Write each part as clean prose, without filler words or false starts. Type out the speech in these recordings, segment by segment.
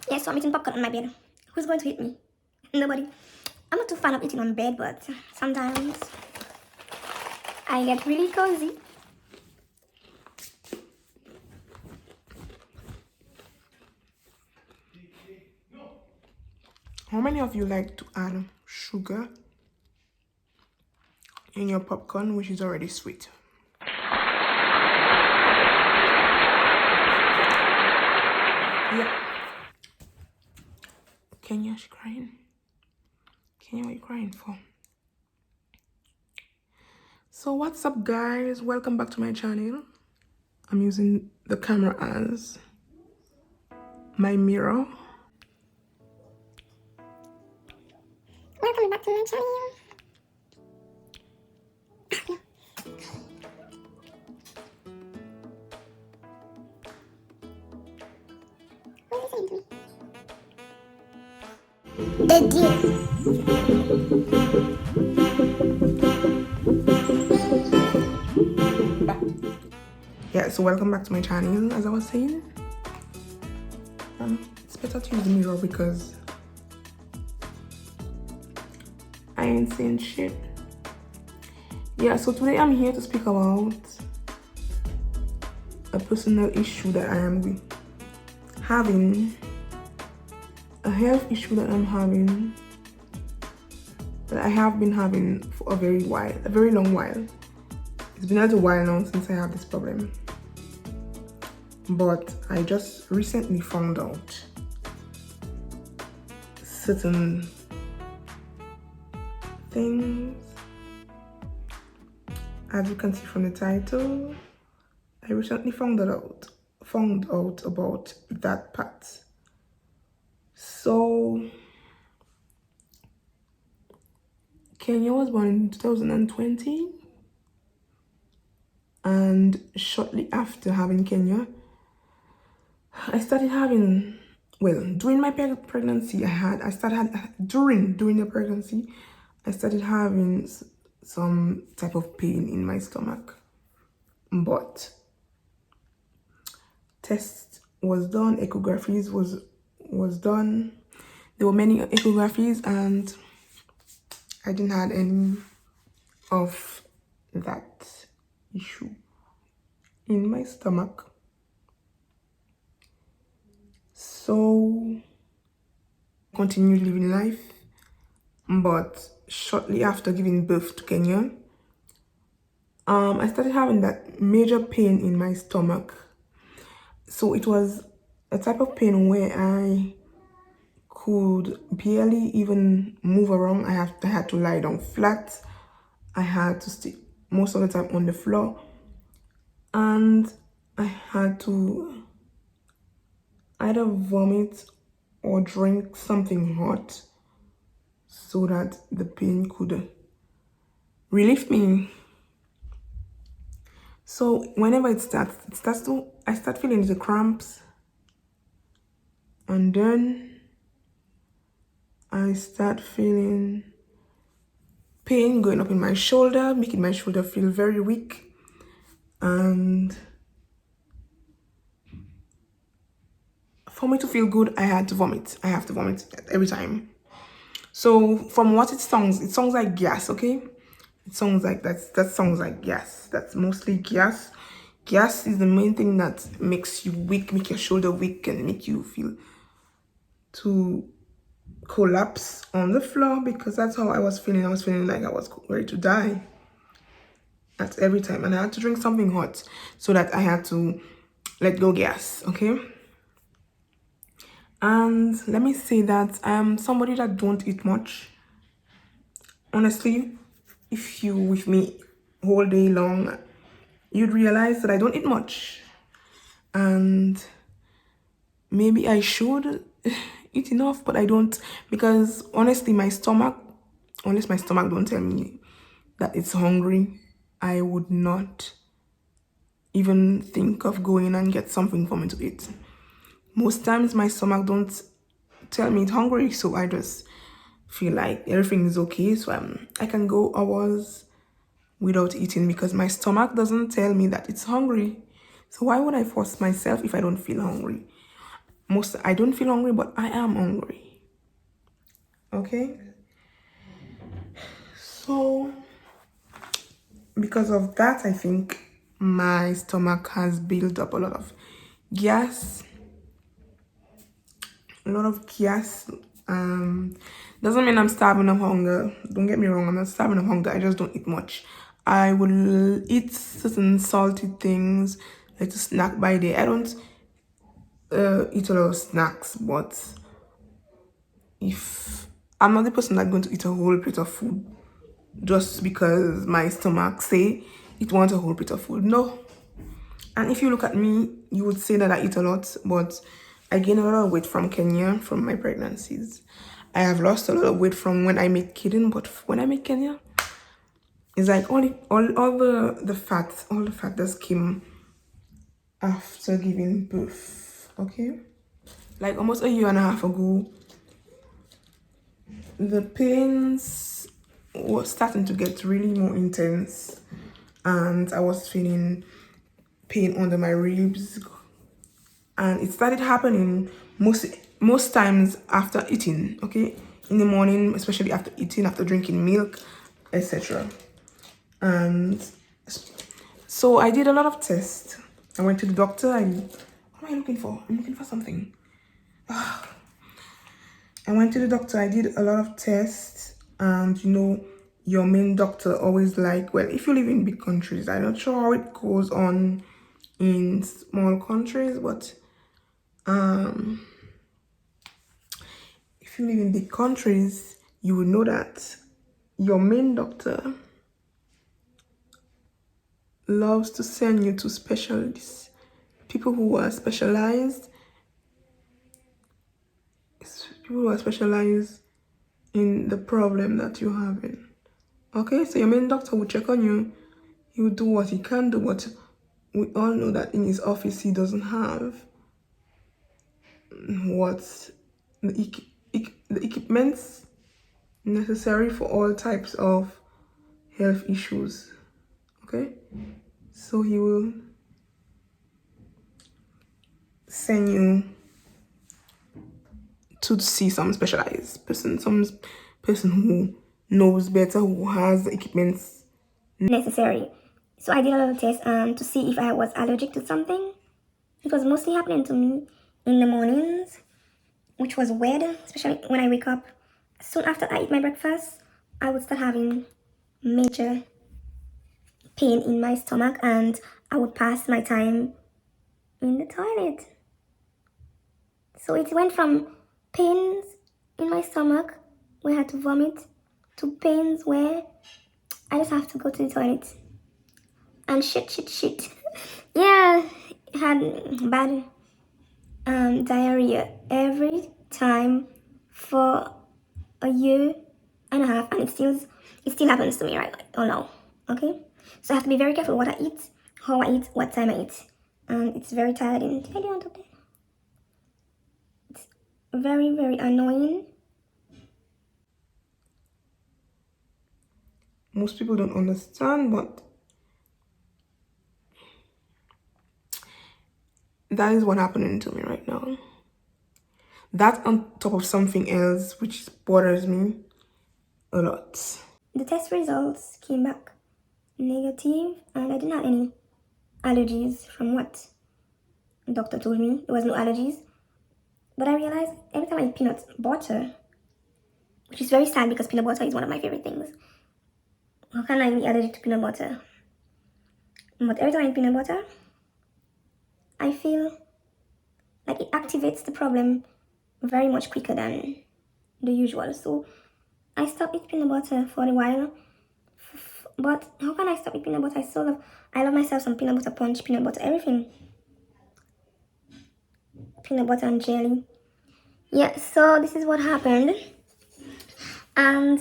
Yeah, so I'm eating popcorn on my bed. Who's going to hit me? Nobody. I'm not too fan of eating on bed, but sometimes I get really cozy. How many of you like to add sugar in your popcorn, which is already sweet? Yeah. Kenya, she's crying. Kenya, what are you crying for? So what's up, guys? Welcome back to my channel. I'm using the camera as my mirror. Welcome back to my channel. What is it? The Yeah, so welcome back to my channel. As I was saying, it's better to use the mirror because I ain't saying shit. Yeah, so today I'm here to speak about a personal issue that I am having, a health issue that I'm having, that I have been having for a very long while. It's been a little while now since I have this problem, but I just recently found out certain things. As you can see from the title, I recently found out about that part. So Kenya was born in 2020, and shortly after having Kenya, I started having, during my pregnancy, during the pregnancy, I started having some type of pain in my stomach. But test was done, echographies was done. There were many echographies, and I didn't have any of that issue in my stomach. So continued living life, but shortly after giving birth to Kenya, I started having that major pain in my stomach. So it was a type of pain where I could barely even move around. I had to lie down flat. I had to stay most of the time on the floor, and I had to either vomit or drink something hot so that the pain could relieve me. So whenever I start feeling the cramps, and then I start feeling pain going up in my shoulder, making my shoulder feel very weak. And for me to feel good, I have to vomit every time. So from what it sounds like gas, okay? It sounds like that sounds like gas. That's mostly gas. Gas is the main thing that makes you weak, make your shoulder weak, and make you feel to collapse on the floor, because that's how I was feeling. I was feeling like I was ready to die. That's every time. And I had to drink something hot so that I had to let go gas, okay? And let me say that I'm somebody that don't eat much. Honestly, if you with me whole day long, you'd realize that I don't eat much. And maybe I should eat enough, but I don't, because honestly, unless my stomach don't tell me that it's hungry, I would not even think of going and get something for me to eat. Most times my stomach don't tell me it's hungry, so I just feel like everything is okay. So I can go hours without eating because my stomach doesn't tell me that it's hungry. So why would I force myself if I don't feel hungry? I don't feel hungry, but I am hungry. Okay? So because of that, I think my stomach has built up a lot of gas. A lot of gas. Doesn't mean I'm starving of hunger. Don't get me wrong, I'm not starving of hunger. I just don't eat much. I will eat certain salty things, like to snack by day. I don't eat a lot of snacks, but if I'm not the person that's going to eat a whole plate of food just because my stomach say it wants a whole plate of food. No. And if you look at me, you would say that I eat a lot, but I gained a lot of weight from Kenya, from my pregnancies. I have lost a lot of weight from when I made Kiden, but when I made Kenya, it's like all the fat that came after giving birth. Okay, like almost a year and a half ago, the pains were starting to get really more intense, and I was feeling pain under my ribs, and it started happening most times after eating. Okay, in the morning, especially after eating, after drinking milk, etc. And so I did a lot of tests. I went to the doctor. What am I looking for? I'm looking for something. I went to the doctor. I did a lot of tests, and your main doctor always like, well, if you live in big countries, I'm not sure how it goes on in small countries, but if you live in big countries, you will know that your main doctor loves to send you to specialists, people who are specialized in the problem that you're having. Okay, so your main doctor will check on you. He will do what he can do, but we all know that in his office he doesn't have what the equipments necessary for all types of health issues. Okay, so he will send you to see some specialized person, some person who knows better, who has the equipments necessary. So I did a lot of tests to see if I was allergic to something. It was mostly happening to me in the mornings, which was weird, especially when I wake up. Soon after I eat my breakfast, I would start having major pain in my stomach, and I would pass my time in the toilet. So it went from pains in my stomach where I had to vomit to pains where I just have to go to the toilet. And shit. Yeah, I had bad diarrhea every time for a year and a half, and it still happens to me right now. Okay, so I have to be very careful what I eat, how I eat, what time I eat, and it's very tiring. Did I do on top there? It's very, very annoying. most people don't understand, but that is what's happening to me right now. That on top of something else which bothers me a lot. The test results came back negative, and I didn't have any allergies from what the doctor told me. There was no allergies. But I realized every time I eat peanut butter, which is very sad because peanut butter is one of my favorite things. How can I be allergic to peanut butter? But every time I eat peanut butter, I feel like it activates the problem very much quicker than the usual. So I stopped eating peanut butter for a while. But how can I stop eating peanut butter? I love myself some peanut butter punch, peanut butter everything. Peanut butter and jelly. Yeah, so this is what happened. And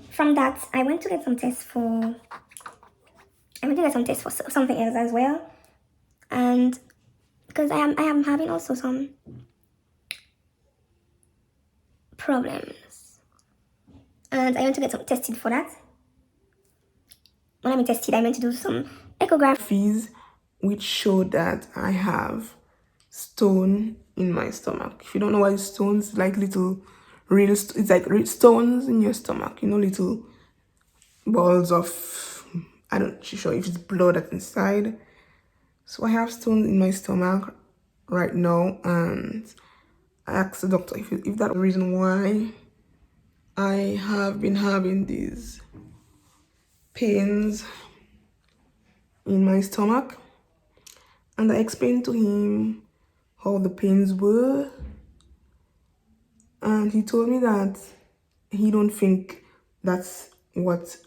from that, I went to get some tests for something else as well. And because I am having also some problems. And I went to get some tested for that. When I mean tested, I meant to do some echography. Fees which show that I have stone in my stomach. If you don't know what is stones, like little real, it's like real stones in your stomach, you know, little balls of, I don't sure if it's blood that's inside. So I have stones in my stomach right now, and I asked the doctor if that's the reason why I have been having these pains in my stomach. And I explained to him how the pains were, and he told me that he don't think that's what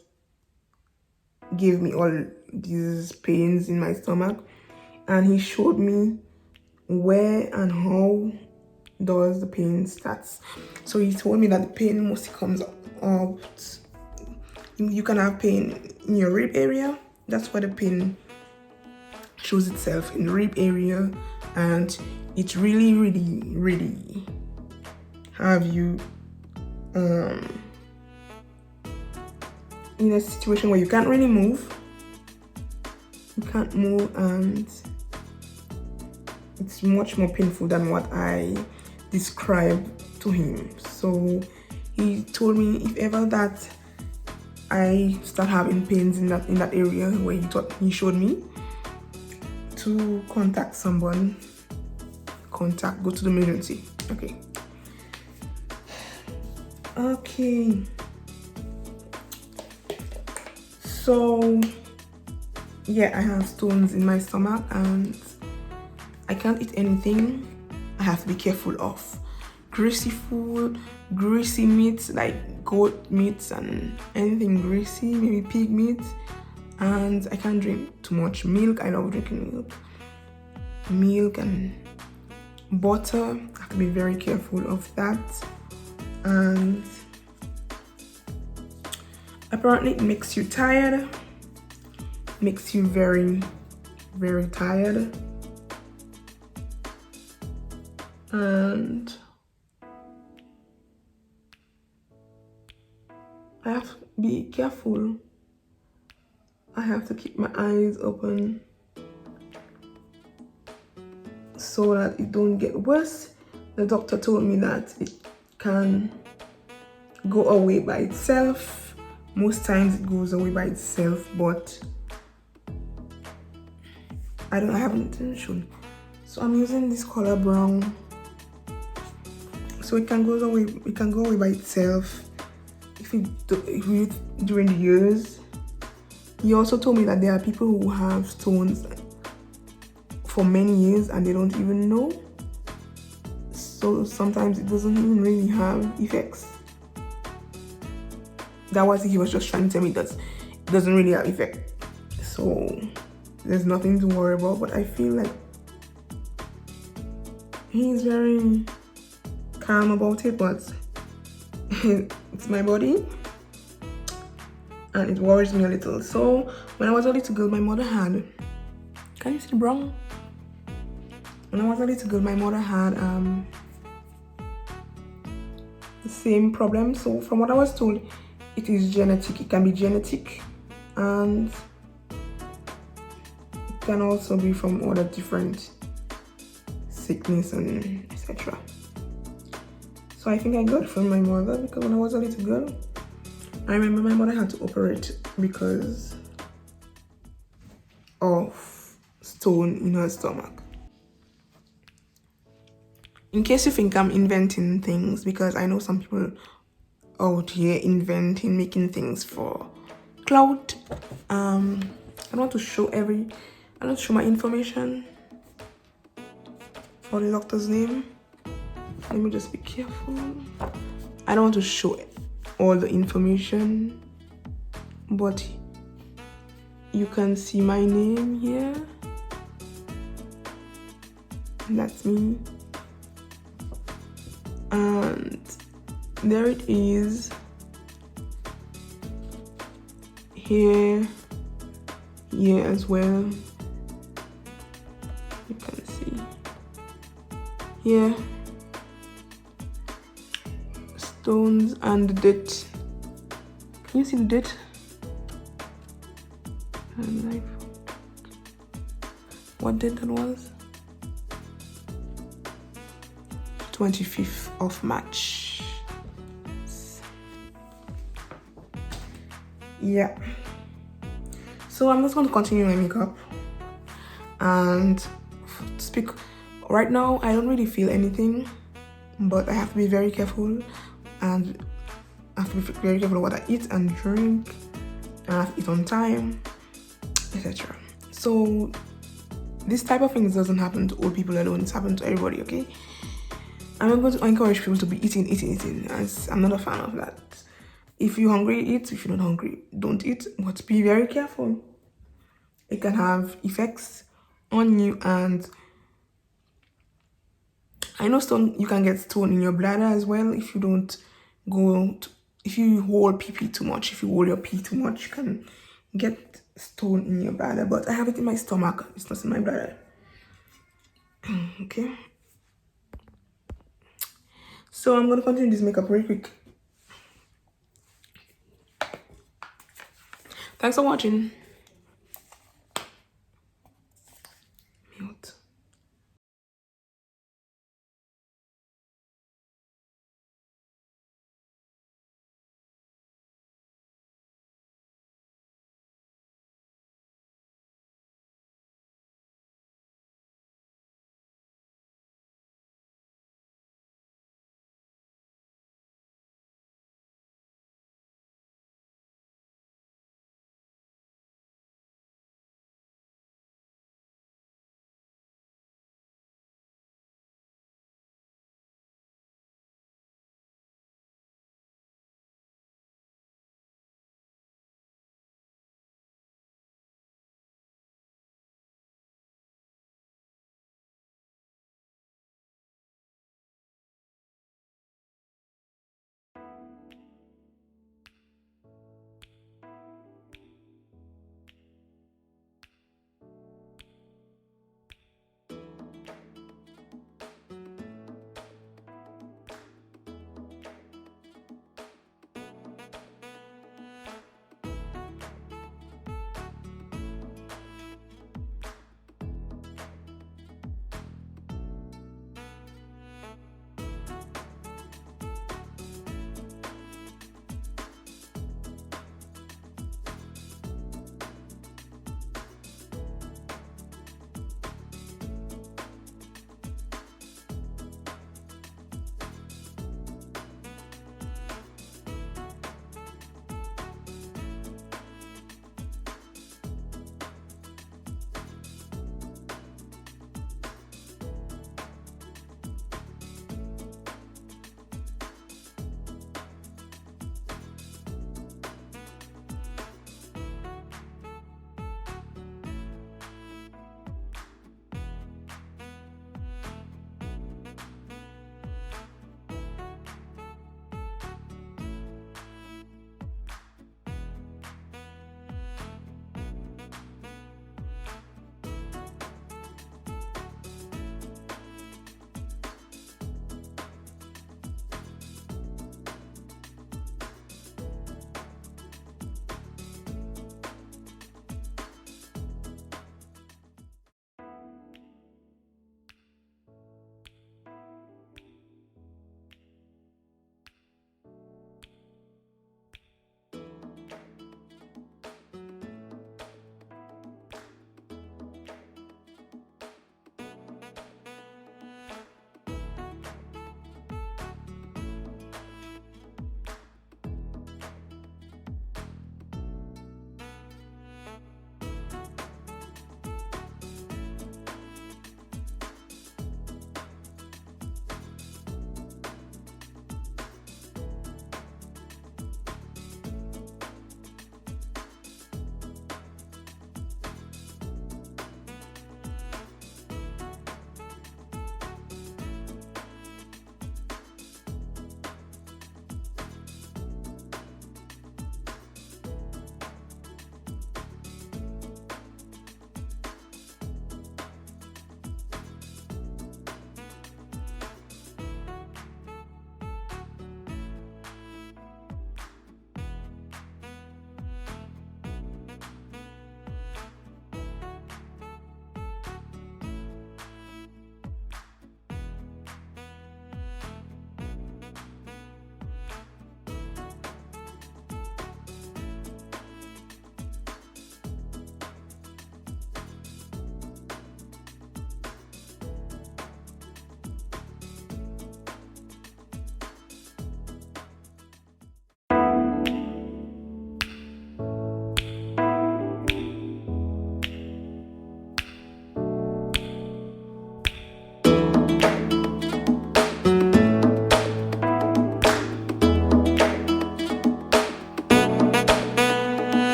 gave me all these pains in my stomach. And he showed me where and how does the pain starts. So he told me that the pain mostly comes out. You can have pain in your rib area. That's where the pain shows itself, in the rib area, and it really have you in a situation where you can't really move. You can't move, and it's much more painful than what I described to him. So he told me if ever that I start having pains in that area where he showed me, to contact someone, go to the emergency. Okay, so yeah, I have stones in my stomach and I can't eat anything. I have to be careful of greasy food, greasy meats like goat meats and anything greasy, maybe pig meat. And I can't drink too much milk. I love drinking milk and butter. I have to be very careful of that. And apparently it makes you tired, makes you very tired. And I have to be careful. I have to keep my eyes open so that it don't get worse. The doctor told me that it can go away by itself. Most times it goes away by itself, but I haven't shown. So I'm using this color brown. So it can go away by itself if during the years. He also told me that there are people who have stones for many years and they don't even know. So sometimes it doesn't even really have effects. That was he was just trying to tell me that it doesn't really have effect. So there's nothing to worry about. But I feel like he's very calm about it, but it's my body. And it worries me a little. So when I was a little girl, my mother had, can you see the brown? When I was a little girl, my mother had the same problem. So from what I was told, it is genetic. It can be genetic, and it can also be from other different sickness and etc. So I think I got it from my mother, because when I was a little girl, I remember my mother had to operate because of stone in her stomach. In case you think I'm inventing things, because I know some people out here inventing, making things for clout. I don't want to show my information for the doctor's name. Let me just be careful. I don't want to show all the information, but you can see my name here. That's me. And there it is. Here as well. You can see here. Stones and the date. Can you see the date? And like what date that was? 25th of March. Yeah. So I'm just going to continue my makeup and speak. Right now, I don't really feel anything, but I have to be very careful, and I have to be very careful what I eat and drink, and I have to eat on time, etc. So this type of things doesn't happen to old people alone, it's happened to everybody, okay? I'm going to encourage people to be eating, as I'm not a fan of that. If you're hungry, eat. If you're not hungry, don't eat, but be very careful. It can have effects on you, and I know you can get stone in your bladder as well if you don't if you hold pee too much. If you hold your pee too much, you can get stone in your bladder, but I have it in my stomach, it's not in my bladder. Okay, so I'm gonna continue this makeup really quick. Thanks for watching. Mute.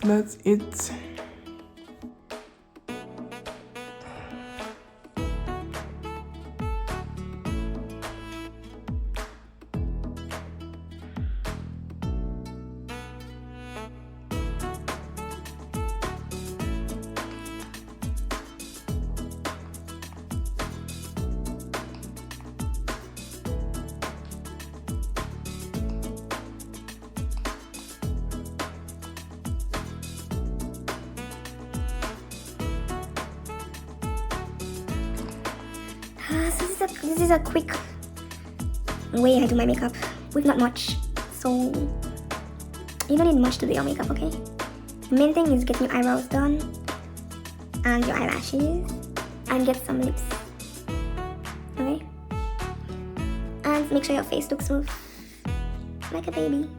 So that's it. So this is a quick way I do my makeup with not much. So you don't need much to do your makeup, okay? The main thing is getting your eyebrows done and your eyelashes and get some lips. Okay? And make sure your face looks smooth like a baby.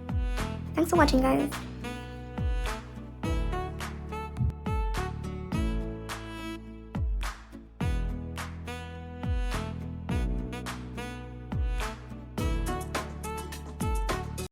Thanks for watching, guys.